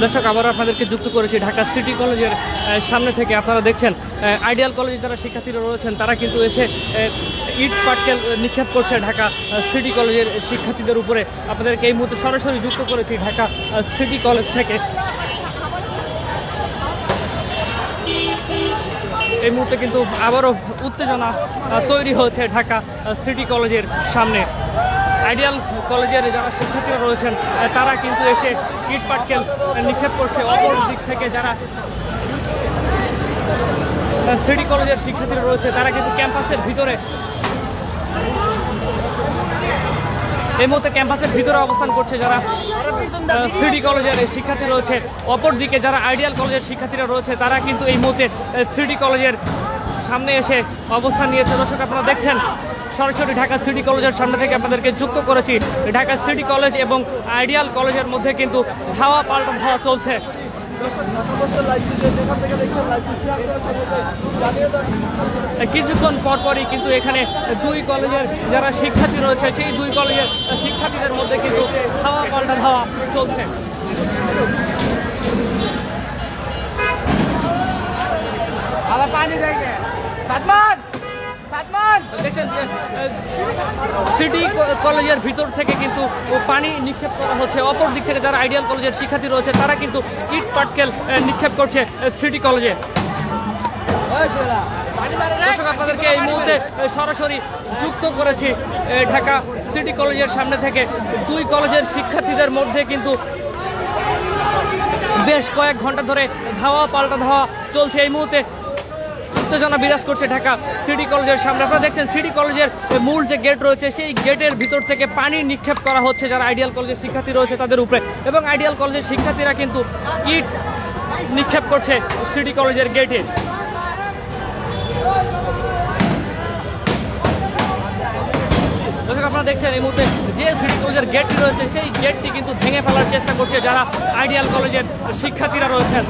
দর্শক আবার আপনাদেরকে যুক্ত করেছি ঢাকা সিটি কলেজের সামনে থেকে। আপনারা দেখছেন আইডিয়াল কলেজে যারা শিক্ষার্থীরা রয়েছেন তারা কিন্তু এসে ইট পাটকেল নিক্ষেপ করছে ঢাকা সিটি কলেজের শিক্ষার্থীদের উপরে। আপনাদেরকে এই মুহূর্তে সরাসরি যুক্ত করেছি ঢাকা সিটি কলেজ থেকে। এই মুহূর্তে কিন্তু আবারও উত্তেজনা তৈরি হয়েছে ঢাকা সিটি কলেজের সামনে। আইডিয়াল কলেজের যারা শিক্ষার্থীরা রয়েছেন তারা কিন্তু এসে ইট পাটকেল নিক্ষেপ করছে। অপর দিক থেকে যারা সিটি কলেজের শিক্ষার্থীরা রয়েছে তারা কিন্তু ক্যাম্পাসের ভিতরে এই মুহূর্তে ক্যাম্পাসের ভিতরে অবস্থান করছে যারা সিটি কলেজের শিক্ষার্থী রয়েছে। অপরদিকে যারা আইডিয়াল কলেজের শিক্ষার্থীরা রয়েছে তারা কিন্তু এই মুহূর্তে সিটি কলেজের সামনে এসে অবস্থান নিয়েছে। দর্শক আপনারা দেখছেন সরাসরি ঢাকা সিটি কলেজের সামনে থেকে আপনাদেরকে যুক্ত করেছি। ঢাকা সিটি কলেজ এবং আইডিয়াল কলেজের মধ্যে কিন্তু ধাওয়া পাল্টা ধাওয়া চলছে। কিছুক্ষণ পরপরই কিন্তু এখানে দুই কলেজের যারা শিক্ষার্থী রয়েছে সেই দুই কলেজের শিক্ষার্থীদের মধ্যে কিন্তু ধাওয়া পাল্টা ধাওয়া চলছে। দেখছেন সিটি কলেজের ভিতর থেকে কিন্তু পানি নিক্ষেপ করা হচ্ছে। অপর দিক থেকে যারা আইডিয়াল কলেজের শিক্ষার্থী রয়েছে তারা কিন্তু ইট পাটকেল নিক্ষেপ করছে সিটি কলেজে। আপনাদেরকে এই মুহূর্তে সরাসরি যুক্ত করেছি ঢাকা সিটি কলেজের সামনে থেকে। দুই কলেজের শিক্ষার্থীদের মধ্যে কিন্তু বেশ কয়েক ঘন্টা ধরে ধাওয়া পাল্টা ধাওয়া চলছে। এই মুহূর্তে উত্তেজনা বিরাজ করছে ঢাকা সিটি কলেজের সামনে। আপনারা দেখছেন সিটি কলেজের মূল যে গেট রয়েছে সেই গেটের ভিতর থেকে পানি নিক্ষেপ করা হচ্ছে যারা আইডিয়াল কলেজের শিক্ষার্থী রয়েছে তাদের উপরে, এবং আইডিয়াল কলেজের শিক্ষার্থীরা কিন্তু ইট নিক্ষেপ করছে সিটি কলেজের গেটে। দর্শক আপনারা দেখছেন এই মুহূর্তে যে সিটি কলেজের গেটটি রয়েছে সেই গেটটি কিন্তু ভেঙে ফেলার চেষ্টা করছে যারা আইডিয়াল কলেজের শিক্ষার্থীরা রয়েছেন।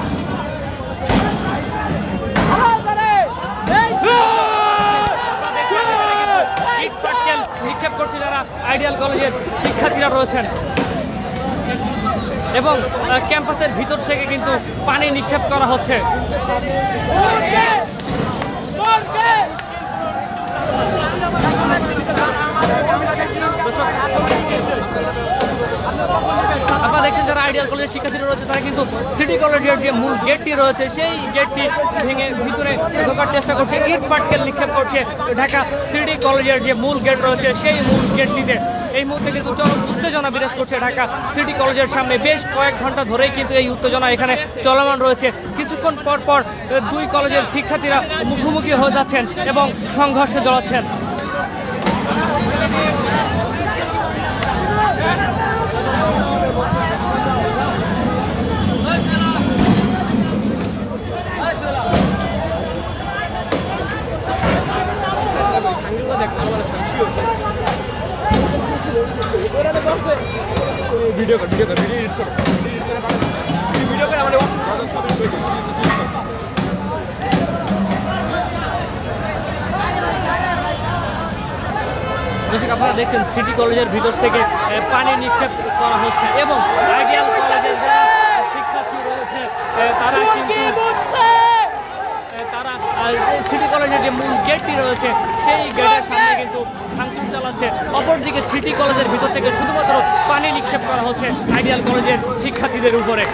ইট পাটকেল নিক্ষেপ করছে যারা আইডিয়াল কলেজের শিক্ষার্থীরা রয়েছেন, এবং ক্যাম্পাসের ভিতর থেকে কিন্তু পানি নিক্ষেপ করা হচ্ছে। আপনারা দেখছেন যারা আইডিয়াল কলেজের শিক্ষার্থীরা রয়েছে তারা কিন্তু সিটি কলেজের যে মূল গেটটি রয়েছে সেই গেটটি ভেঙে ভিতরে ঢোকার চেষ্টা করছে। ইট পাটকেল নিক্ষেপ করছে ঢাকা সিটি কলেজের যে মূল গেট রয়েছে সেই মূল গেটটিতে। এই মুহূর্তে কিন্তু চরম উত্তেজনা বিরাজ করছে ঢাকা সিটি কলেজের সামনে। বেশ কয়েক ঘন্টা ধরেই কিন্তু এই উত্তেজনা এখানে চলমান রয়েছে। কিছুক্ষণ পর পর দুই কলেজের শিক্ষার্থীরা মুখোমুখি হয়ে যাচ্ছেন এবং সংঘর্ষে জড়াচ্ছেন। ভিডিও কর ভিডিও কর ভিডিও এডিট কর ভিডিও করে আমাদের আপনারা দেখছেন সিটি কলেজের ভিতর থেকে পানি নিক্ষেপ করা হচ্ছে, এবং আইডিয়াল কলেজের যারা শিক্ষার্থী রয়েছে তারা কিন্তু তারা সিটি কলেজের যে মূল গেটটি রয়েছে সেই গেটের সামনে কিন্তু ভাঙচুর চালাচ্ছে। অপরদিকে সিটি কলেজের ভিতর থেকে শুধুমাত্র পানি নিক্ষেপ করা হচ্ছে আইডিয়াল কলেজের শিক্ষার্থীদের উপরে।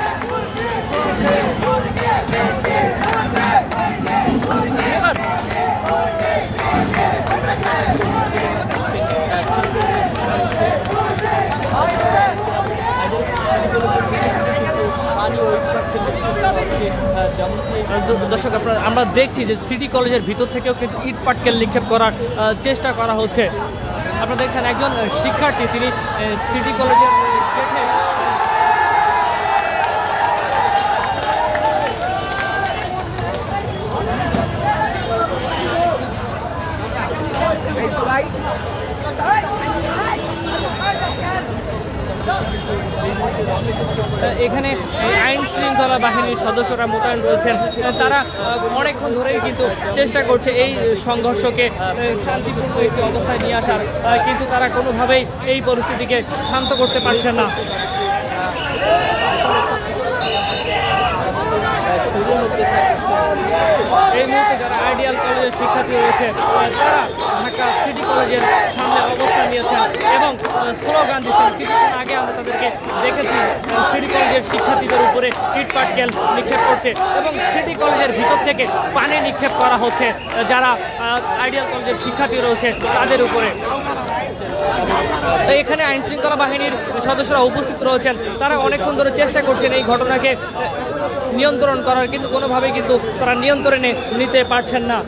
দর্শক আমরা দেখছি যে সিটি কলেজের ভিতর থেকেও কিন্তু ইট পাটকেল নিক্ষেপ করার চেষ্টা করা হচ্ছে। আপনারা দেখছেন একজন শিক্ষার্থী তিনি সিটি কলেজের এখানে আইন শৃঙ্খলা বাহিনীর সদস্যরা মোতায়েন রয়েছেন। তারা অনেকক্ষণ ধরেই কিন্তু চেষ্টা করছে এই সংঘর্ষকে শান্তিপূর্ণ একটি অবস্থায় নিয়ে আসার, কিন্তু তারা কোনোভাবেই এই পরিস্থিতিকে শান্ত করতে পারছেন না। রয়েছে তারা ঢাকা সিটি কলেজের সামনে অবস্থান নিয়েছেন এবং স্লোগান দিচ্ছেন। কিছুক্ষণ আগে আমরা তাদেরকে দেখেছি সিটি কলেজের শিক্ষার্থীদের উপরে ইট পাটকেল নিক্ষেপ করতে এবং সিটি কলেজের ভিতর থেকে পানি নিক্ষেপ করা হচ্ছে যারা আইডিয়াল কলেজের শিক্ষার্থী রয়েছে তাদের উপরে। এখানে আইন শৃঙ্খলা বাহিনীর সদস্যরা উপস্থিত রয়েছেন, তারা অনেকক্ষণ ধরে চেষ্টা করছেন এই ঘটনাকে নিয়ন্ত্রণ করার, কিন্তু কোনোভাবেই কিন্তু তারা নিয়ন্ত্রণে নিতে পারছেন না।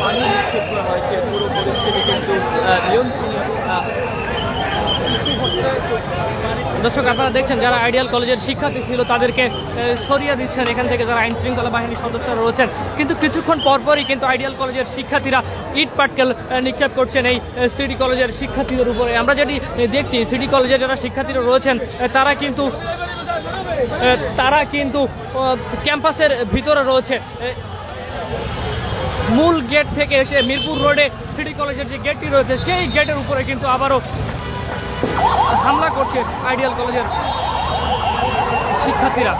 পানি নিক্ষেপ করা হয়েছে, পুরো পরিস্থিতি কিন্তু নিয়ন্ত্রণে। দর্শক, আপনারা দেখছেন যারা আইডিয়াল কলেজের শিক্ষার্থী ছিল তাদেরকে সরিয়ে দিচ্ছেন এখান থেকে যারা আইন শৃঙ্খলা বাহিনীর সদস্যরা রয়েছেন, কিন্তু কিছুক্ষণ পরপরই কিন্তু আইডিয়াল কলেজের শিক্ষার্থীরা ইট পাটকেল নিক্ষেপ করছেন এই সিটি কলেজের শিক্ষার্থীদের উপরে। আমরা যেটি দেখছি সিটি কলেজের যারা শিক্ষার্থীরা রয়েছেন তারা কিন্তু ক্যাম্পাসের ভিতরে রয়েছে। মূল গেট থেকে এসে মিরপুর রোডে সিটি কলেজের যে গেটটি রয়েছে সেই গেটের উপরে কিন্তু আবারও হামলা করছে আইডিয়াল কলেজের শিক্ষার্থীরা।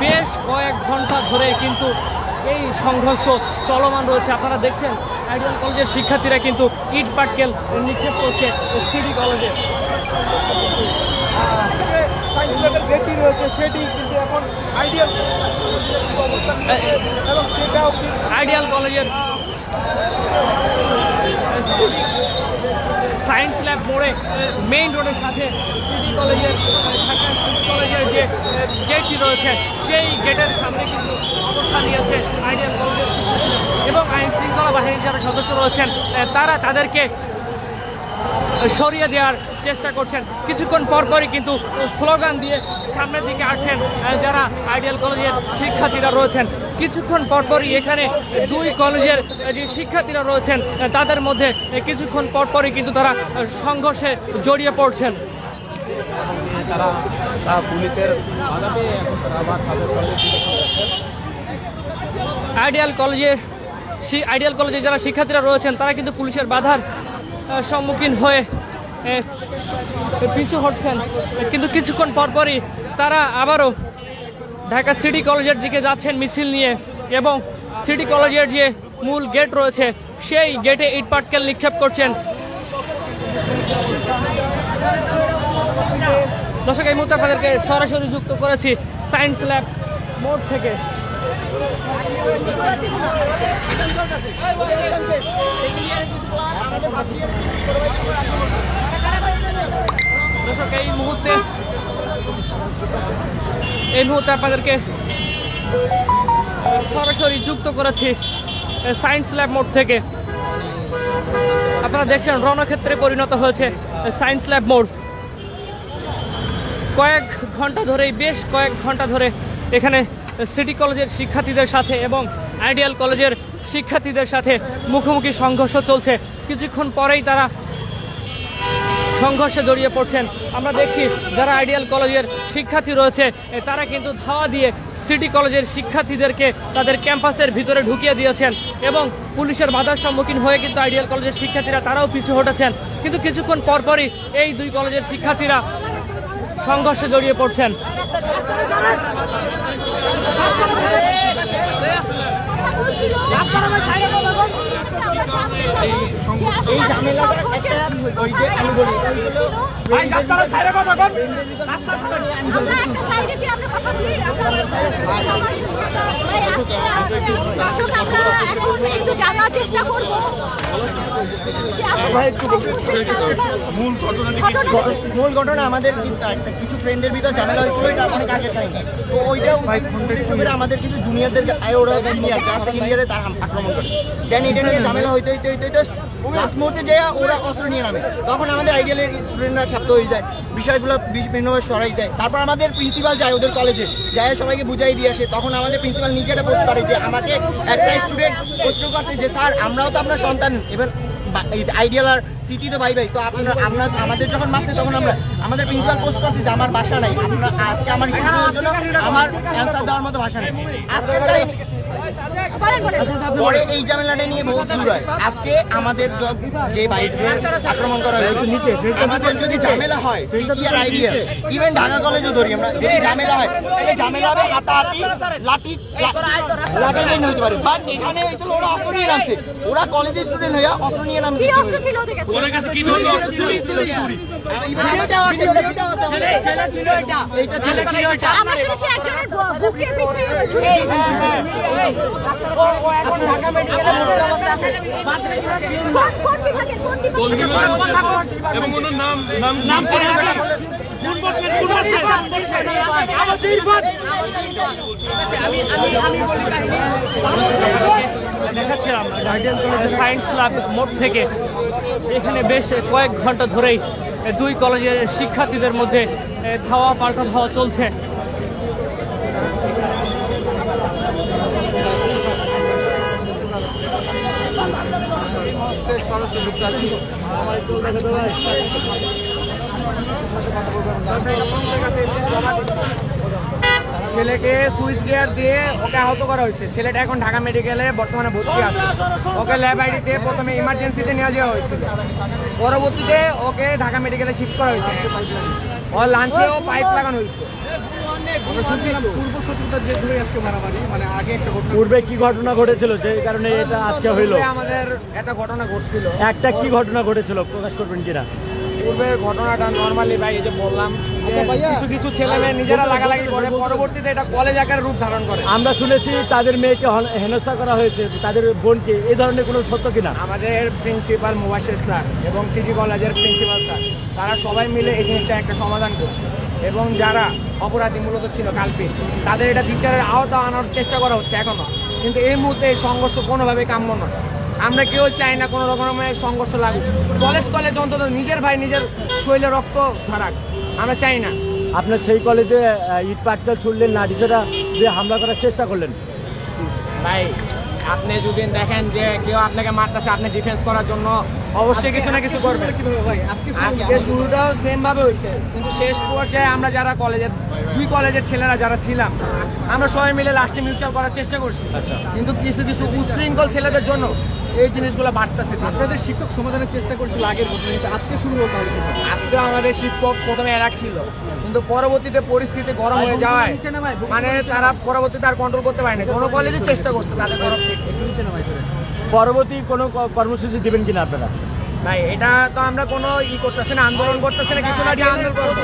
বেশ কয়েক ঘন্টা ধরে কিন্তু এই সংঘর্ষ চলমান রয়েছে। আপনারা দেখছেন আইডিয়াল কলেজের শিক্ষার্থীরা কিন্তু ইট পাটকেল নিক্ষেপ করছে সিটি কলেজে। গেটটি রয়েছে সেটি কিন্তু এখন আইডিয়াল কলেজের সায়েন্স ল্যাব মোড়ে মেইন রোডের সাথে সিটি কলেজের যে গেটটি রয়েছে সেই গেটের সামনে কিন্তু অবস্থান নিয়েছে আইডিয়াল কলেজের এবং আইন শৃঙ্খলা বাহিনীর যারা সদস্য রয়েছেন তারা তাদেরকে সরিয়ে দেওয়ার চেষ্টা করছেন। কিছুক্ষণ পরপরই কিন্তু স্লোগান দিয়ে সামনের দিকে আসছেন যারা আইডিয়াল কলেজের শিক্ষার্থীরা রয়েছেন। কিছুক্ষণ পরপরই এখানে দুই কলেজের যে শিক্ষার্থীরা রয়েছেন তাদের মধ্যে কিছুক্ষণ পরপরই কিন্তু তারা সংঘর্ষে জড়িয়ে পড়ছেন। আইডিয়াল কলেজে যারা শিক্ষার্থীরা রয়েছেন তারা কিন্তু পুলিশের বাধার সম্মুখীন হয়ে পিছু হটছেন, কিন্তু কিছুক্ষণ পরপরই তারা আবারও ঢাকা সিটি কলেজের দিকে যাচ্ছেন মিছিল নিয়ে এবং সিটি কলেজের যে মূল গেট রয়েছে সেই গেটে ইট পাটকেল নিক্ষেপ করছেন। দর্শক, এই মুহূর্তে আপনাদেরকে সরাসরি যুক্ত করেছি সায়েন্স ল্যাব মোড় থেকে। দর্শক, এই মুহূর্তে আপনাদেরকে সরাসরি যুক্ত করেছি সায়েন্স ল্যাব মোড় থেকে। আপনারা দেখছেন রণক্ষেত্রে পরিণত হয়েছে সায়েন্স ল্যাব মোড়। বেশ কয়েক ঘন্টা ধরে এখানে সিটি কলেজের শিক্ষার্থীদের সাথে এবং আইডিয়াল কলেজের শিক্ষার্থীদের সাথে মুখোমুখি সংঘর্ষ চলছে। কিছুক্ষণ পরেই তারা সংঘর্ষে জড়িয়ে পড়ছেন। আমরা দেখছি যারা আইডিয়াল কলেজের শিক্ষার্থী রয়েছে তারা কিন্তু ধাওয়া দিয়ে সিটি কলেজের শিক্ষার্থীদেরকে তাদের ক্যাম্পাসের ভিতরে ঢুকিয়ে দিয়েছেন এবং পুলিশের বাধার সম্মুখীন হয়ে কিন্তু আইডিয়াল কলেজের শিক্ষার্থীরা তারাও পিছু হটেছেন, কিন্তু কিছুক্ষণ পরপরই এই দুই কলেজের শিক্ষার্থীরা সংঘর্ষে জড়িয়ে পড়ছেন। এই ঝামেলাটা একটা ওই যে আমি বলি ভাই রাস্তাটা ছাইরে কথা বল রাস্তা ছাড়া আমরা একটা সাইডে যে আমরা কথা বলি আমরা একটু জানার চেষ্টা করব ভাই একটু মূল ঘটনা আমাদের কিছু ফ্রেন্ডের ভিতর ঝামেলা হয়েছিল, এটা অনেক আগের টাইম। তো ওইটাও আমাদের কিছু জুনিয়রদের ওরা সিনিয়র যারা সেকেন্ড ইয়ারে তারা আক্রমণ করে দেন এটা নিয়ে ঝামেলা হইতে লাস্ট মুহূর্তে যে ওরা অস্ত্র নিয়ে নামে, তখন আমাদের আইডিয়ালের স্টুডেন্টরা ক্ষাপ্ত হয়ে যায়, বিষয়গুলো বিভিন্নভাবে সরাই দেয়। তারপর আমাদের প্রিন্সিপাল যায় ওদের কলেজে, যায় সবাইকে বুঝাই দিয়ে আসে। তখন আমাদের প্রিন্সিপাল নিজে একটা পোস্ট করে যে আমাকে একটা স্টুডেন্ট প্রশ্ন করছে যে স্যার আমরাও তো আপনার সন্তান, এবার আইডিয়াল আর সিটিতে বাই বাই। তো আপনারা আমাদের যখন মারছে তখন আমরা আমাদের প্রিন্সিপাল পোস্ট করছি যে আমার ভাষা নাই, আপনার আজকে আমার স্টুডেন্টের জন্য আমার অ্যান্সার দেওয়ার মতো ভাষা নেই। আজকে পরে এই ঝামেলাটা নিয়ে বহুত দূর হয়। আজকে আমাদের যে বাইরে আক্রমণ করা হয়েছে নিচে, আমাদের যদি ঝামেলা হয় সিটি আর আইডিয়াল, ইভেন ঢাকা কলেজও ধরি আমরা, যদি ঝামেলা হয় তাহলে ঝামেলা হবে হাতাহাতি, লাঠি লাঠি হতে পারে। বাট এখানে হয়েছিল ওরা অস্ত্র নিয়ে নামছে, ওরা কলেজের স্টুডেন্ট হয়ে অস্ত্র নিয়ে নামছে। দেখাচ্ছিলাম সায়েন্স ল্যাব মোড় থেকে এখানে বেশ কয়েক ঘন্টা ধরেই দুই কলেজের শিক্ষার্থীদের মধ্যে ধাওয়া পাল্টা ধাওয়া চলছে। ছেলেকে সুইচ গিয়ার দিয়ে ওকে আহত করা হয়েছে। ছেলেটা এখন ঢাকা মেডিকেলে বর্তমানে ভর্তি আছে। ওকে ল্যাব আইডিতে প্রথমে ইমার্জেন্সিতে নিয়ে যাওয়া হয়েছিল, পরবর্তীতে ওকে ঢাকা মেডিকেলে শিফট করা হয়েছে। ওর লাঞ্চেও পাইপ লাগানো হয়েছে। পূর্বে কি ঘটনা ঘটেছিল যে কারণে এটা আজকে হইলো? আমাদের একটা ঘটনা ঘটছিল। একটা কি ঘটনা ঘটেছিল প্রকাশ করবেন কিনা? পূর্বের ঘটনাটা নর্মালি ভাই এই যে বললাম যে কিছু কিছু ছেলে মেয়ে নিজেরা লাগালাগি করে, পরবর্তীতে এটা কলেজ আকারে রূপ ধারণ করে। আমরা শুনেছি তাদের মেয়েকে হেনস্থা করা হয়েছে, তাদের বোনকে, এই ধরনের কোনো সত্য কিনা? আমাদের প্রিন্সিপাল মুবাশির স্যার এবং সিটি কলেজের প্রিন্সিপাল স্যার তারা সবাই মিলে এই জিনিসটা একটা সমাধান করছে, এবং যারা অপরাধী মূলত ছিল কালপিট তাদের এটা বিচারের আওতা আনার চেষ্টা করা হচ্ছে এখনো। কিন্তু এই মুহূর্তে এই সংঘর্ষ কোনোভাবে কাম্য নয়। আমরা কেউ চাই না কোনো রকমের সংঘর্ষ লাগুক। কলেজ অন্তত নিজের ভাই নিজের শরীরে রক্ত ঝরাক, আমরা চাই না। আপনার সেই কলেজে ইট পাটকেল ছুড়লেন, লাঠিসোঁটা দিয়ে হামলা করার চেষ্টা করলেন। ভাই আপনি যদি দেখেন যে কেউ আপনাকে মারতেছে, আপনি ডিফেন্স করার জন্য অবশ্যই কিছু না কিছু করবেন। আজকে শুরুটাও সেম ভাবে হয়েছে, কিন্তু শেষ পর্যায়ে আমরা যারা দুই কলেজের ছেলেরা যারা ছিলাম, আমরা সবাই মিলে লাস্টে মিউচুয়াল করার চেষ্টা করছি। কিন্তু কিছু কিছু উচ্ছৃঙ্খল ছেলেদের জন্য এই জিনিসগুলো বাড়তেছে। আপনাদের শিক্ষক সমাধানের চেষ্টা করছিল আগের বছর, কিন্তু আজকে শুরু হতে হবে। আজকে আমাদের শিক্ষক প্রথমে এরাক ছিল, কিন্তু পরবর্তীতে পরিস্থিতি গরম হয়ে যাওয়ায় মানে তারা পরবর্তীতে আর কন্ট্রোল করতে পারেনি। কোনো কলেজে চেষ্টা করছে তাদের তরফ থেকে। পরবর্তী কোনো কর্মসূচি দিবেন কিনা আপনারা? ভাই এটা তো আমরা কোনো করতেছি না, আন্দোলন করতেছি না, কিছু না যে আন্দোলন করবো।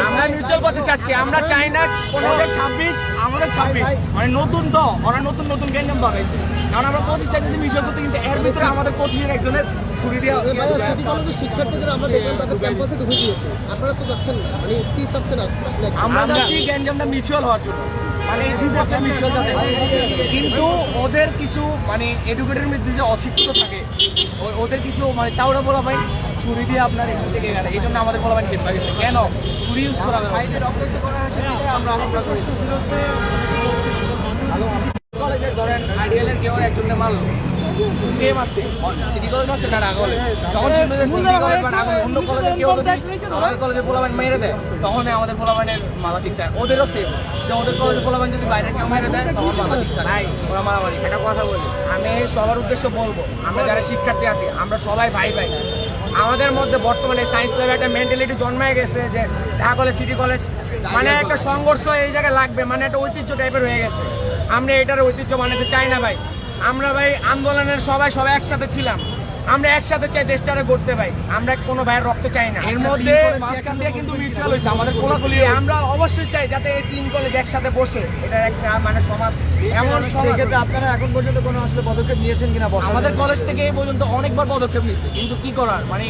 আমরা মিউচুয়াল করতে চাচ্ছি, আমরা চাই না কোনো 26 আমাদের 26 মানে নতুন তো ওরা নতুন নতুন গ্যাঞ্জাম বাগাইছে, কারণ আমরা 25 চাইতেছি মিউচুয়াল করতে, কিন্তু এর ভিতরে আমাদের 25 একজনের ছুরি দিয়ে শিক্ষার্থীদের আমরা দেখলাম তাদের ক্যাম্পাসে ঢুকে দিয়েছে। আপনারা তো যাচ্ছেন না, মানে কি চাচ্ছেন? আমরা চাচ্ছি গ্যাঞ্জামটা মিউচুয়াল হওয়ার জন্য, মানে এই দুই পক্ষের মিউচুয়াল যাতে। কিন্তু ওদের কিছু মানে এডুকেটের মধ্যে যে অশিক্ষিত থাকে ওদের কিছু মানে তাওরা বলা ভাই ছুরি দিয়ে আপনার এখান থেকে গেলে, এই জন্য আমাদের বলা ভাই কেন ছুরি ইউজ করা হবে। ভাইদের রক্ত করা আছে আমরা হামলা করেছি। কলেজে ধরেন আইডিয়ালের কেউ একজনকে মারলো, কে মারছে? সিটি কলেজ মারছে না ঢাকা কলেজ? যখন শুনলো যে সিটি কলেজ বা অন্য কলেজের কেউ যদি আমাদের কলেজে পোলাবান মেরে দেয়, তখন আমাদের পোলাবানের মাথা ঠিক থাকে। ওদেরও সেম, যে ওদের কলেজে পোলাবান যদি বাইরে কেউ মেরে দেয় তখন মাথা ঠিক থাকে, ওরা মারামারি। একটা কথা বলি, আমি সবার উদ্দেশ্য বলবো, আমরা যারা শিক্ষার্থী আছি আমরা সবাই ভাই ভাই। আমাদের মধ্যে বর্তমানে সায়েন্স ল্যাবে একটা মেন্টালিটি জন্মায় গেছে যে ঢাকা কলেজ সিটি কলেজ মানে একটা সংঘর্ষ এই জায়গায় লাগবে, মানে একটা ঐতিহ্য টাইপের হয়ে গেছে। আমরা এটার ঐতিহ্য বানাতে চাই না ভাই। আমরা ভাই আন্দোলনের সবাই একসাথে ছিলাম, আমরা একসাথে চাই দেশটারে গড়তে ভাই। আমরা কোনো ভাইয়ের রক্ত চাই না। এর মধ্যে মাঝখান দিয়ে কিন্তু মিউচুয়াল হয়েছে আমাদের কোলাকুলি। আমরা অবশ্যই চাই যাতে এই তিন কলেজ একসাথে বসে এটা একটা মানে সমাজ এমন সেক্ষেত্রে আপনারা এখন পর্যন্ত কোনো আসলে পদক্ষেপ নিয়েছেন কিনা? আমাদের কলেজ থেকে এই পর্যন্ত অনেকবার পদক্ষেপ নিয়েছে, কিন্তু কি করার মানে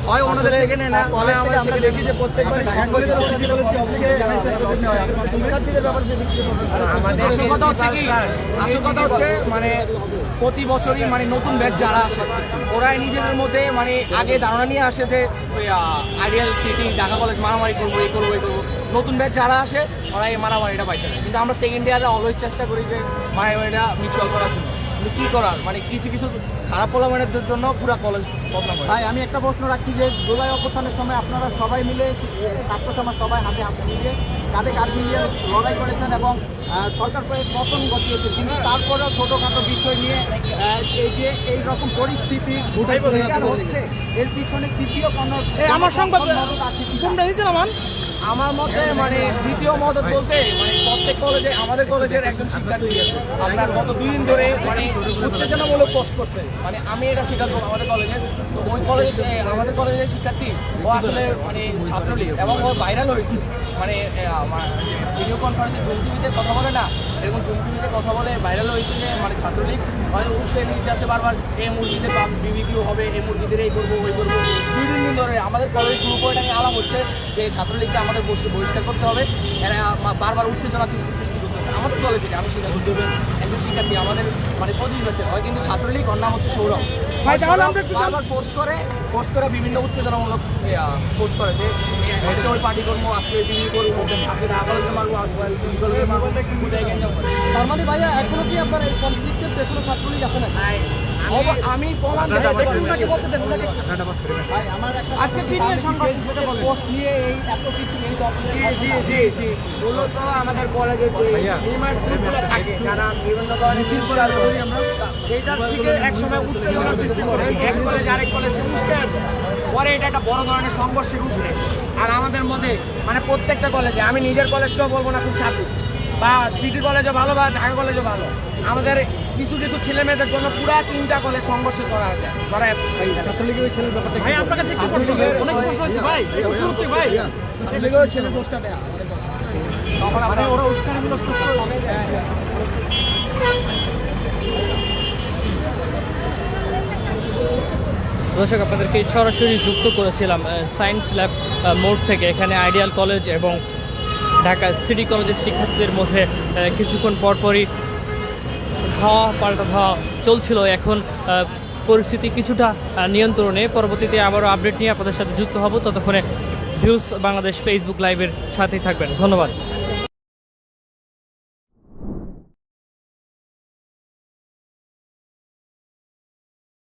হয় ওনাদের থেকে নেয় না, কলেজ থেকে আমরা দেখি যে প্রত্যেকবার সাংবাদিকদের আমাদের আসল কথা হচ্ছে কি, আসল কথা হচ্ছে মানে প্রতি বছরই মানে নতুন ব্যাচ যারা আসে ওরাই নিজেদের মধ্যে মানে আগে ধারণা নিয়ে আসে যে আইডিয়াল সিটি ঢাকা কলেজ মারামারি করবো, এই করবো, এই করবো। নতুন ব্যাচ যারা আসে ওরা এই মারামারিটা পাইতে, কিন্তু আমরা সেকেন্ড ইয়ারে অলওয়েজ চেষ্টা করি যে মারামারিটা মিউচুয়াল করার জন্য। কিন্তু কি করার, মানে কিছু কিছু খারাপ পোলাপানের জন্য পুরো কলেজ বদনাম হয়। ভাই আমি একটা প্রশ্ন রাখছি যে জুলাই অভ্যুত্থানের সময় আপনারা সবাই মিলে ছাত্র সমাজ সবাই হাতে হাত মিলিয়ে কাঁধে কাঁধ মিলিয়ে লড়াই করেছেন এবং সরকার পতন ঘটিয়েছে, কিন্তু তারপরেও ছোটোখাটো বিষয় নিয়ে এই যে এই রকম পরিস্থিতি হচ্ছে এর পিছনে তৃতীয় কোনো আমার সংবাদ মদত আছে কি? তোমরা নিচে নামান। আমার মতে মানে দ্বিতীয় মদত বলতে মানে প্রত্যেক কলেজে আমাদের কলেজের একজন শিক্ষার্থী আছে আপনার গত 2 দিন ধরে মানে উত্তেজনামূলক পোস্ট করছে, মানে আমি এটা স্বীকার করবো আমাদের কলেজের, তো ওই কলেজে আমাদের কলেজের শিক্ষার্থী ও আসলে মানে ছাত্রলীগ এবং ও ভাইরাল হয়েছে, মানে ভিডিও কনফারেন্সে জুম টিভিতে কথা বলে না, এরকম জুম টিভিতে কথা বলে ভাইরাল হয়েছে যে মানে ছাত্রলীগ হয়তো উৎসাহ নিতে আসে বারবার এই মুরগিতে বিবিকিউ হবে, এই মুরগিদের এই করবো ওই করবো। 2 দিন ধরে আমাদের কলেজ গ্রুপ এটা নিয়ে আলাপ হচ্ছে যে ছাত্রলীগকে আমাদের বহিষ্কার করতে হবে, এরা বারবার উত্তেজনা সৃষ্টি করতেছে আমাদের কলেজ থেকে। আমি স্বীকার করতে হবে একজন শিক্ষার্থী আমাদের মানে 25 বছর হয়, কিন্তু ছাত্রলীগ ওর নাম হচ্ছে সৌরভ, বারবার পোস্ট করে বিভিন্ন উত্তেজনামূলক পোস্ট করে যে আজকে ওই পার্টি করবো, আজকে বিবি করবো, আজকে ঢাকা কলেজে মারবো, আজকে সিটি কলেজে মারবো, কোথায় গ্যাঞ্জাম করে। তার মানে ভাইয়া এখনো কি আপনার এই কনফ্লিক্টের পেছনে ছাত্রলীগ আছে না? আমি প্রমাণ দিতে পারি। আজকে কি নিয়ে সংঘর্ষ সেটা বলেন। পোস্ট নিয়ে এই এত কিছু এই জি মূলত আমাদের কলেজে যে ইউনিভার্সিটিগুলো থাকে যারা বিভিন্ন ধরনের ফিউচার করি আমরা এইটার থেকে একসময় উত্তেজনা সৃষ্টি করে এক কলেজ আরেক কলেজকে উস্কায় দেয়, পরে এটা একটা বড় ধরনের সংঘর্ষের রূপ নেয়। আর আমাদের মধ্যে মানে প্রত্যেকটা কলেজে, আমি নিজের কলেজকেও বলবো না খুব সাথে, বা সিটি কলেজও ভালো বা ঢাকা কলেজও ভালো, আমাদের কিছু কিছু ছেলে মেয়েদের জন্য পুরা 3টা কলেজ সংঘর্ষে করা যায়। ছাত্রলীগের ছেলের ব্যাপারটা ভাই আপনার কাছে কি প্রশ্ন? অনেক প্রশ্ন হচ্ছে ভাই, প্রশ্ন হচ্ছে ভাই। ছাত্রলীগের ছেলে পোস্টটা দেয় তখন আমরা ওরা উস্কানিমূলক দর্শক আপনাদেরকে সরাসরি যুক্ত করেছিলাম সায়েন্স ল্যাব মোড় থেকে। এখানে আইডিয়াল কলেজ এবং ঢাকা সিটি কলেজের শিক্ষার্থীদের মধ্যে কিছুক্ষণ পরপরই ধাওয়া পাল্টা ধাওয়া চলছিল। এখন পরিস্থিতি কিছুটা নিয়ন্ত্রণে। পরবর্তীতে আবারও আপডেট নিয়ে আপনাদের সাথে যুক্ত হব। ততক্ষণে ভিউজ বাংলাদেশ ফেসবুক লাইভের সাথেই থাকবেন। ধন্যবাদ।